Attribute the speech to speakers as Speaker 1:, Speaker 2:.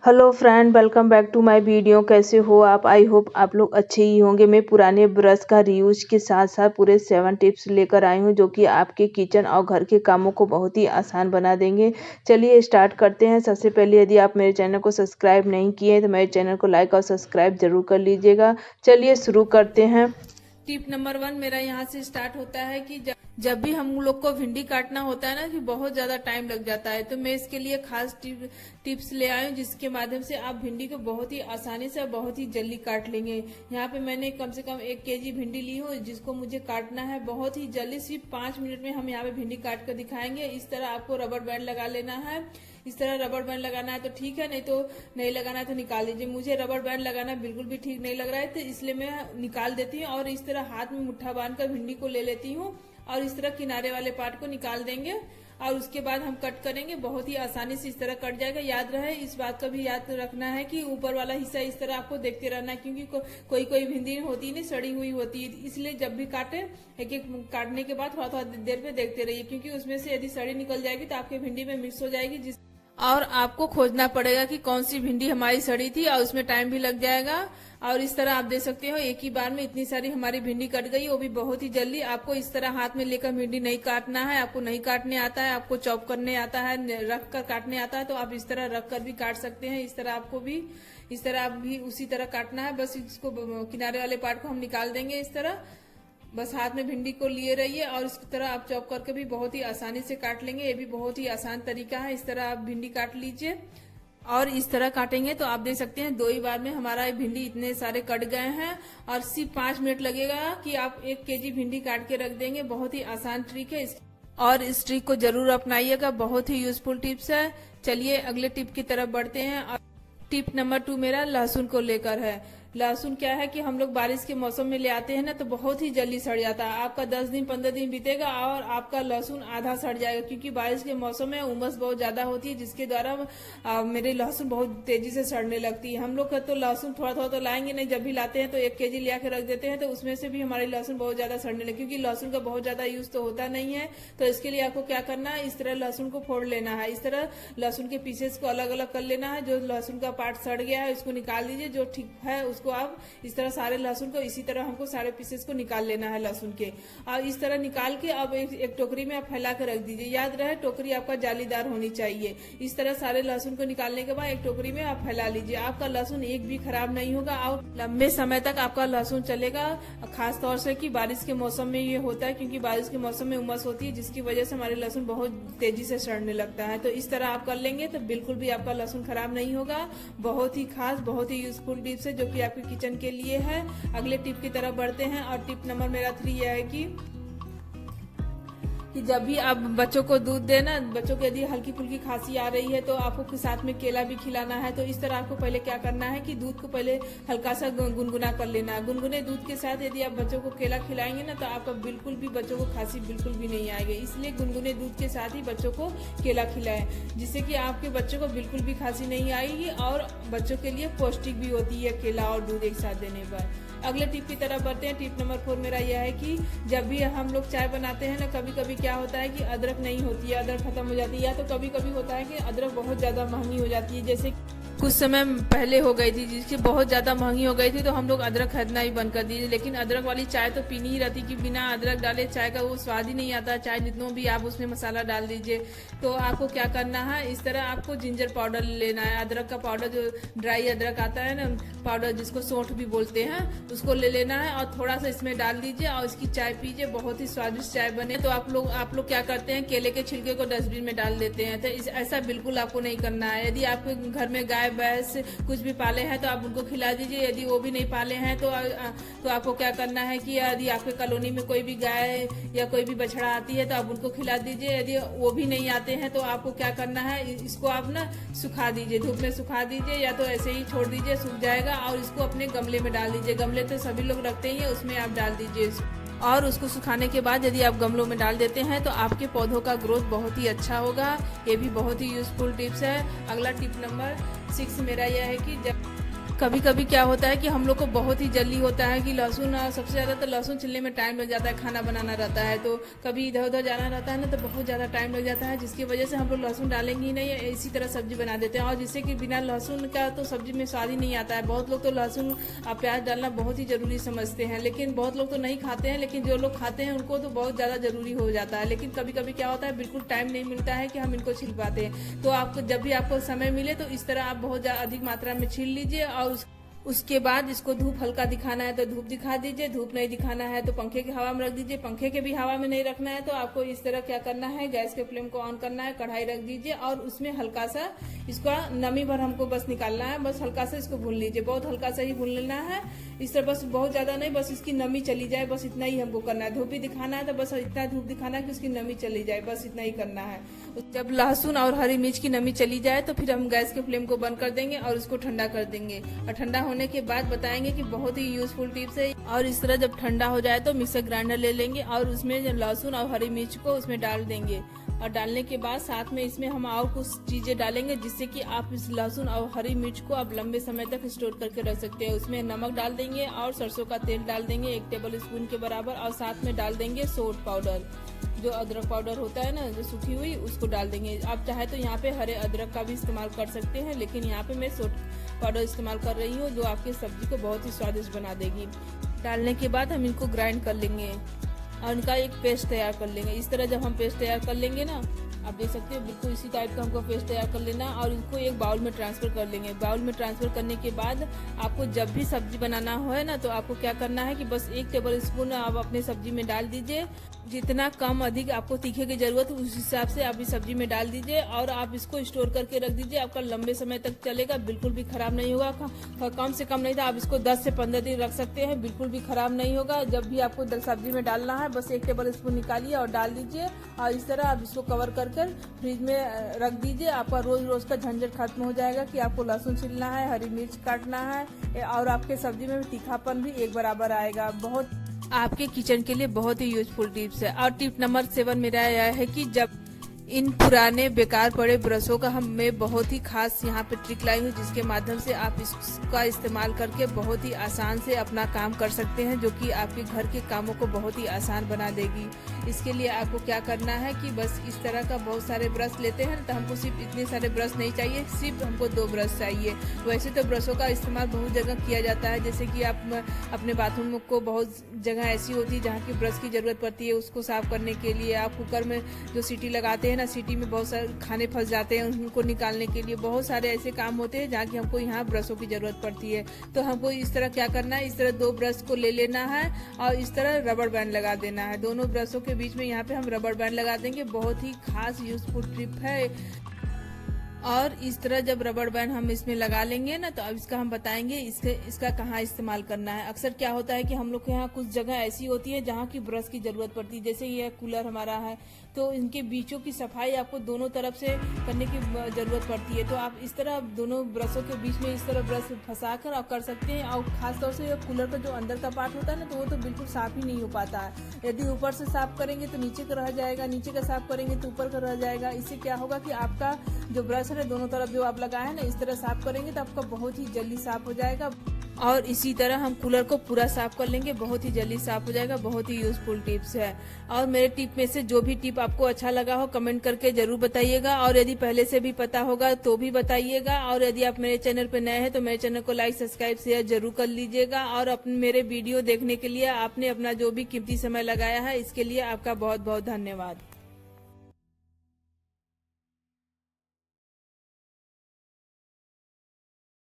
Speaker 1: Hello friend, welcome back to my video. कैसे हो आप? आई होप आप लोग अच्छे ही होंगे। मैं पुराने ब्रश का रीयूज के साथ साथ पूरे 7 टिप्स लेकर आई हूं जो कि आपके किचन और घर के कामों को बहुत ही आसान बना देंगे। चलिए स्टार्ट करते हैं। सबसे पहले यदि आप मेरे चैनल को सब्सक्राइब नहीं किए तो मेरे चैनल को लाइक और सब्सक्राइब जरूर कर लीजिएगा। चलिए शुरू करते हैं।
Speaker 2: टिप नंबर 1 मेरा यहाँ से स्टार्ट होता है कि जब भी हम लोग को भिंडी काटना होता है ना कि बहुत ज्यादा टाइम लग जाता है, तो मैं इसके लिए खास टिप्स ले आई हूँ जिसके माध्यम से आप भिंडी को बहुत ही आसानी से और बहुत ही जल्दी काट लेंगे। यहाँ पे मैंने कम से कम 1 केजी भिंडी ली हूँ जिसको मुझे काटना है बहुत ही जल्दी। सिर्फ 5 मिनट में हम यहाँ पे भिंडी काट कर दिखाएंगे। इस तरह आपको रबर बैंड लगा लेना है। इस तरह रबर बैंड लगाना है तो ठीक है, नहीं तो नहीं लगाना है तो निकाल लीजिए। मुझे रबर बैंड लगाना बिल्कुल भी ठीक नहीं लग रहा है तो इसलिए मैं निकाल देती हूँ और इस तरह हाथ में मुट्ठा बांधकर भिंडी को ले लेती हूँ और इस तरह किनारे वाले पार्ट को निकाल देंगे और उसके बाद हम कट करेंगे। बहुत ही आसानी से इस तरह कट जाएगा। याद रहे, इस बात का भी याद रखना है कि ऊपर वाला हिस्सा इस तरह आपको देखते रहना है क्योंकि कोई कोई भिंडी होती है नहीं, सड़ी हुई होती है। इसलिए जब भी काटे एक एक काटने के बाद थोड़ा थोड़ा देर में देखते रहिए क्योंकि उसमें से यदि सड़ी निकल जाएगी तो आपके भिंडी में मिक्स हो जाएगी और आपको खोजना पड़ेगा कि कौन सी भिंडी हमारी सड़ी थी और उसमें टाइम भी लग जाएगा। और इस तरह आप देख सकते हो एक ही बार में इतनी सारी हमारी भिंडी कट गई, वो भी बहुत ही जल्दी। आपको इस तरह हाथ में लेकर भिंडी नहीं काटना है। आपको नहीं काटने आता है, आपको चॉप करने आता है, रख कर काटने आता है तो आप इस तरह रख कर भी काट सकते हैं। इस तरह आपको भी इस तरह आप भी उसी तरह काटना है। बस इसको किनारे वाले पार्ट को हम निकाल देंगे। इस तरह बस हाथ में भिंडी को लिए रहिए और इस तरह आप चॉप करके भी बहुत ही आसानी से काट लेंगे। ये भी बहुत ही आसान तरीका है। इस तरह आप भिंडी काट लीजिए और इस तरह काटेंगे तो आप देख सकते हैं 2 ही बार में हमारा भिंडी इतने सारे कट गए हैं और सिर्फ 5 मिनट लगेगा कि आप 1 केजी भिंडी काट के रख देंगे। बहुत ही आसान ट्रिक है और इस ट्रिक को जरूर अपनाइएगा। बहुत ही यूजफुल टिप्स है। चलिए अगले टिप की तरफ बढ़ते हैं। और टिप नंबर 2 मेरा लहसुन को लेकर है। लहसुन क्या है कि हम लोग बारिश के मौसम में ले आते हैं ना तो बहुत ही जल्दी सड़ जाता है। आपका 10 दिन 15 दिन बीतेगा और आपका लहसुन आधा सड़ जाएगा क्योंकि बारिश के मौसम में उमस बहुत ज्यादा होती है जिसके द्वारा मेरे लहसुन बहुत तेजी से सड़ने लगती है। हम लोग तो लहसुन थोड़ा थोड़ा तो लाएंगे नहीं, जब भी लाते हैं तो 1 केजी लिया के रख देते हैं तो उसमें से भी हमारी लहसुन बहुत ज्यादा सड़ने लगे क्योंकि लहसुन का बहुत ज्यादा यूज तो होता नहीं है। तो इसके लिए आपको क्या करना है, इस तरह लहसुन को फोड़ लेना है। इस तरह लहसुन के पीसेस को अलग अलग कर लेना है। जो लहसुन का पार्ट सड़ गया है उसको निकाल दीजिए, जो ठीक है उसको आप इस तरह सारे लहसुन को इसी तरह हमको सारे पीसेस को निकाल लेना है लहसुन के। और इस तरह निकाल के अब एक टोकरी में आप फैला कर रख दीजिए। याद रहे टोकरी आपका जालीदार होनी चाहिए। इस तरह सारे लहसुन को निकालने के बाद एक टोकरी में आप फैला लीजिए। आपका लहसुन एक भी खराब नहीं होगा और लंबे समय तक आपका लहसुन चलेगा। खास तौर से कि बारिश के मौसम में ये होता है क्योंकि बारिश के मौसम में उमस होती है जिसकी वजह से हमारे लहसुन बहुत तेजी से सड़ने लगता है। तो इस तरह आप कर लेंगे तो बिल्कुल भी आपका लहसुन खराब नहीं होगा। बहुत ही खास, बहुत ही यूजफुल टिप्स है जो कि आपके किचन के लिए है। अगले टिप की तरफ बढ़ते हैं और टिप नंबर मेरा 3 यह है कि जब भी आप बच्चों को दूध देना, बच्चों को यदि हल्की फुल्की खांसी आ रही है तो आपको साथ में केला भी खिलाना है। तो इस तरह आपको पहले क्या करना है कि दूध को पहले हल्का सा गुनगुना कर लेना है। गुनगुने दूध के साथ यदि आप बच्चों को केला खिलाएंगे ना तो आपका बिल्कुल भी बच्चों को खांसी बिल्कुल भी नहीं आएगी। इसलिए गुनगुने दूध के साथ ही बच्चों को केला खिलाएं जिससे कि आपके बच्चों को बिल्कुल भी खांसी नहीं आएगी और बच्चों के लिए पौष्टिक भी होती है केला और दूध एक साथ देने पर। अगले टिप की तरफ बढ़ते हैं। टिप नंबर 4 मेरा यह है कि जब भी हम लोग चाय बनाते हैं ना, कभी कभी क्या होता है कि अदरक नहीं होती है, अदरक खत्म हो जाती है, या तो कभी कभी होता है कि अदरक बहुत ज्यादा महंगी हो जाती है। जैसे कुछ समय पहले हो गई थी जिसकी बहुत ज्यादा महंगी हो गई थी तो हम लोग अदरक खरीदना ही बंद कर दिए। लेकिन अदरक वाली चाय तो पीनी ही रहती कि बिना अदरक डाले चाय का वो स्वाद ही नहीं आता। चाय जितना भी आप उसमें मसाला डाल दीजिए। तो आपको क्या करना है, इस तरह आपको जिंजर पाउडर लेना है। अदरक का पाउडर जो ड्राई अदरक आता है ना पाउडर, जिसको सौंठ भी बोलते हैं, उसको ले लेना है और थोड़ा सा इसमें डाल दीजिए और इसकी चाय पीजिए। बहुत ही स्वादिष्ट चाय बने। तो आप लोग क्या करते हैं, केले के छिलके को डस्टबिन में डाल देते हैं। तो ऐसा बिल्कुल आपको नहीं करना है। यदि आपके घर में गाय भैंस कुछ भी पाले हैं तो आप उनको खिला दीजिए। यदि वो भी नहीं पाले हैं तो आपको क्या करना है कि यदि आपके कॉलोनी में कोई भी गाय या कोई भी बछड़ा आती है तो आप उनको खिला दीजिए। यदि वो भी नहीं आते हैं तो आपको क्या करना है, इसको आप ना सुखा दीजिए, धूप में सुखा दीजिए या तो ऐसे ही छोड़ दीजिए, सूख जाएगा। और इसको अपने गमले में डाल दीजिए। गमले तो सभी लोग रखते ही है, उसमें आप डाल दीजिए और उसको सुखाने के बाद यदि आप गमलों में डाल देते हैं तो आपके पौधों का ग्रोथ बहुत ही अच्छा होगा। ये भी बहुत ही यूजफुल टिप्स है। अगला टिप नंबर 6 मेरा यह है कि जब कभी कभी क्या होता है कि हम लोग को बहुत ही जल्दी होता है कि लहसुन, सबसे ज़्यादा तो लहसुन छिलने में टाइम लग जाता है, खाना बनाना रहता है, तो कभी इधर उधर जाना रहता है ना, तो बहुत ज़्यादा टाइम लग जाता है, जिसकी वजह से हम लोग लहसुन डालेंगे ही नहीं, इसी तरह सब्जी बना देते हैं। और जिससे कि बिना लहसुन का तो सब्जी में स्वाद ही नहीं आता है। बहुत लोग तो लहसुन और प्याज डालना बहुत ही ज़रूरी समझते हैं, लेकिन बहुत लोग तो नहीं खाते हैं, लेकिन जो लोग खाते हैं उनको तो बहुत ज़्यादा ज़रूरी हो जाता है। लेकिन कभी कभी क्या होता है, बिल्कुल टाइम नहीं मिलता है कि हम इनको छिल पाते हैं। तो आपको जब भी आपको समय मिले तो इस तरह आप बहुत ज़्यादा अधिक मात्रा में छील लीजिए, और उसके बाद इसको धूप हल्का दिखाना है तो धूप दिखा दीजिए, धूप नहीं दिखाना है तो पंखे की हवा में रख दीजिए। पंखे के भी हवा में नहीं रखना है तो आपको इस तरह क्या करना है, गैस के फ्लेम को ऑन करना है, कढ़ाई रख दीजिए और उसमें हल्का सा इसका नमी भर हमको बस निकालना है। बस हल्का सा इसको भून लीजिए, बहुत हल्का सा ही भून लेना है इस तरह, बस बहुत ज्यादा नहीं, बस इसकी नमी चली जाए, बस इतना ही हमको करना है। धूप भी दिखाना है तो बस इतना धूप दिखाना है कि उसकी नमी चली जाए, बस इतना ही करना है। जब लहसुन और हरी मिर्च की नमी चली जाए तो फिर हम गैस के फ्लेम को बंद कर देंगे और उसको ठंडा कर देंगे। और ठंडा होने के बाद बताएंगे कि बहुत ही यूजफुल टिप्स है। और इस तरह जब ठंडा हो जाए तो मिक्सर ग्राइंडर ले लेंगे और उसमें लहसुन और हरी मिर्च को उसमें डाल देंगे। और डालने के बाद साथ में इसमें हम और कुछ चीजें डालेंगे जिससे कि आप इस लहसुन और हरी मिर्च को आप लंबे समय तक स्टोर करके रख सकते हैं। उसमें नमक डाल देंगे और सरसों का तेल डाल देंगे 1 टेबल स्पून के बराबर, और साथ में डाल देंगे सोट पाउडर, जो अदरक पाउडर होता है ना, जो सूखी हुई, उसको डाल देंगे। आप चाहे तो यहाँ पे हरे अदरक का भी इस्तेमाल कर सकते हैं, लेकिन यहाँ पे मैं सोट पाउडर इस्तेमाल कर रही हूँ, जो आपकी सब्जी को बहुत ही स्वादिष्ट बना देगी। डालने के बाद हम इनको ग्राइंड कर लेंगे और इनका एक पेस्ट तैयार कर लेंगे। इस तरह जब हम पेस्ट तैयार कर लेंगे ना, आप देख सकते हो बिल्कुल इसी टाइप का हमको पेस्ट तैयार कर लेना और इसको एक बाउल में ट्रांसफर कर लेंगे। बाउल में ट्रांसफर करने के बाद आपको जब भी सब्जी बनाना हो है ना, तो आपको क्या करना है कि बस 1 टेबल स्पून आप अपने सब्जी में डाल दीजिए। जितना कम अधिक आपको तीखे की जरूरत है उस हिसाब से आप इस सब्जी में डाल दीजिए और आप इसको स्टोर करके रख दीजिए। आपका लंबे समय तक चलेगा, बिल्कुल भी खराब नहीं होगा। कम से कम नहीं था आप इसको 10 से 15 दिन रख सकते हैं, बिल्कुल भी खराब नहीं होगा। जब भी आपको सब्जी में डालना है बस 1 टेबल स्पून निकालिए और डाल दीजिए और इस तरह आप इसको कवर कर फ्रिज में रख दीजिए। आपका रोज रोज का झंझट खत्म हो जाएगा कि आपको लहसुन छिलना है, हरी मिर्च काटना है, और आपके सब्जी में तीखापन भी एक बराबर आएगा। बहुत आपके किचन के लिए बहुत ही यूजफुल टिप्स है। और टिप नंबर 7 मेरा यह है कि जब इन पुराने बेकार पड़े ब्रशों का मैं बहुत ही खास यहाँ पे ट्रिक लाई हूँ, जिसके माध्यम से आप इसका इस्तेमाल करके बहुत ही आसान से अपना काम कर सकते हैं, जो कि आपके घर के कामों को बहुत ही आसान बना देगी। इसके लिए आपको क्या करना है कि बस इस तरह का बहुत सारे ब्रश लेते हैं, तो हमको सिर्फ इतने सारे ब्रश नहीं चाहिए, सिर्फ हमको 2 ब्रश चाहिए। वैसे तो ब्रशों का इस्तेमाल बहुत जगह किया जाता है, जैसे कि आप अपने बाथरूम को बहुत जगह ऐसी होती है जहाँ की ब्रश की जरूरत पड़ती है उसको साफ करने के लिए। आप कुकर में जो सीटी लगाते हैं ना, सीटी में बहुत सारे खाने फंस जाते हैं, उनको निकालने के लिए बहुत सारे ऐसे काम होते हैं जहाँ की हमको यहाँ ब्रशों की जरूरत पड़ती है। तो हमको इस तरह क्या करना है, इस तरह 2 ब्रश को ले लेना है और इस तरह रबड़ बैंड लगा देना है। दोनों ब्रशों के बीच में यहाँ पे हम रबड़ बैंड लगा देंगे। बहुत ही खास यूजफुल टिप है। और इस तरह जब रबड़ बैंड हम इसमें लगा लेंगे ना, तो अब इसका हम बताएंगे इसका कहाँ इस्तेमाल करना है। अक्सर क्या होता है कि हम लोग के यहाँ कुछ जगह ऐसी होती है जहाँ की ब्रश की जरूरत पड़ती है, जैसे ये कूलर हमारा है तो इनके बीचों की सफाई आपको दोनों तरफ से करने की जरूरत पड़ती है। तो आप इस तरह दोनों ब्रशों के बीच में इस तरह ब्रश फंसा कर आप कर सकते हैं। और खासतौर से कूलर का जो अंदर का पार्ट होता है ना, तो वो तो बिल्कुल साफ ही नहीं हो पाता है। यदि ऊपर से साफ करेंगे तो नीचे का रह जाएगा, नीचे का साफ करेंगे तो ऊपर का रह जाएगा। इससे क्या होगा कि आपका जो ब्रश है दोनों तरफ जो आप लगाए हैं ना, इस तरह साफ करेंगे तो आपका बहुत ही जल्दी साफ हो जाएगा। और इसी तरह हम कूलर को पूरा साफ कर लेंगे, बहुत ही जल्दी साफ हो जाएगा। बहुत ही यूजफुल टिप्स है। और मेरे टिप में से जो भी टिप आपको अच्छा लगा हो कमेंट करके जरूर बताइएगा, और यदि पहले से भी पता होगा तो भी बताइएगा। और यदि आप मेरे चैनल पर नए हैं तो मेरे चैनल को लाइक सब्सक्राइब शेयर जरूर कर लीजिएगा। और अपने मेरे वीडियो देखने के लिए आपने अपना जो भी कीमती समय लगाया है इसके लिए आपका बहुत बहुत धन्यवाद।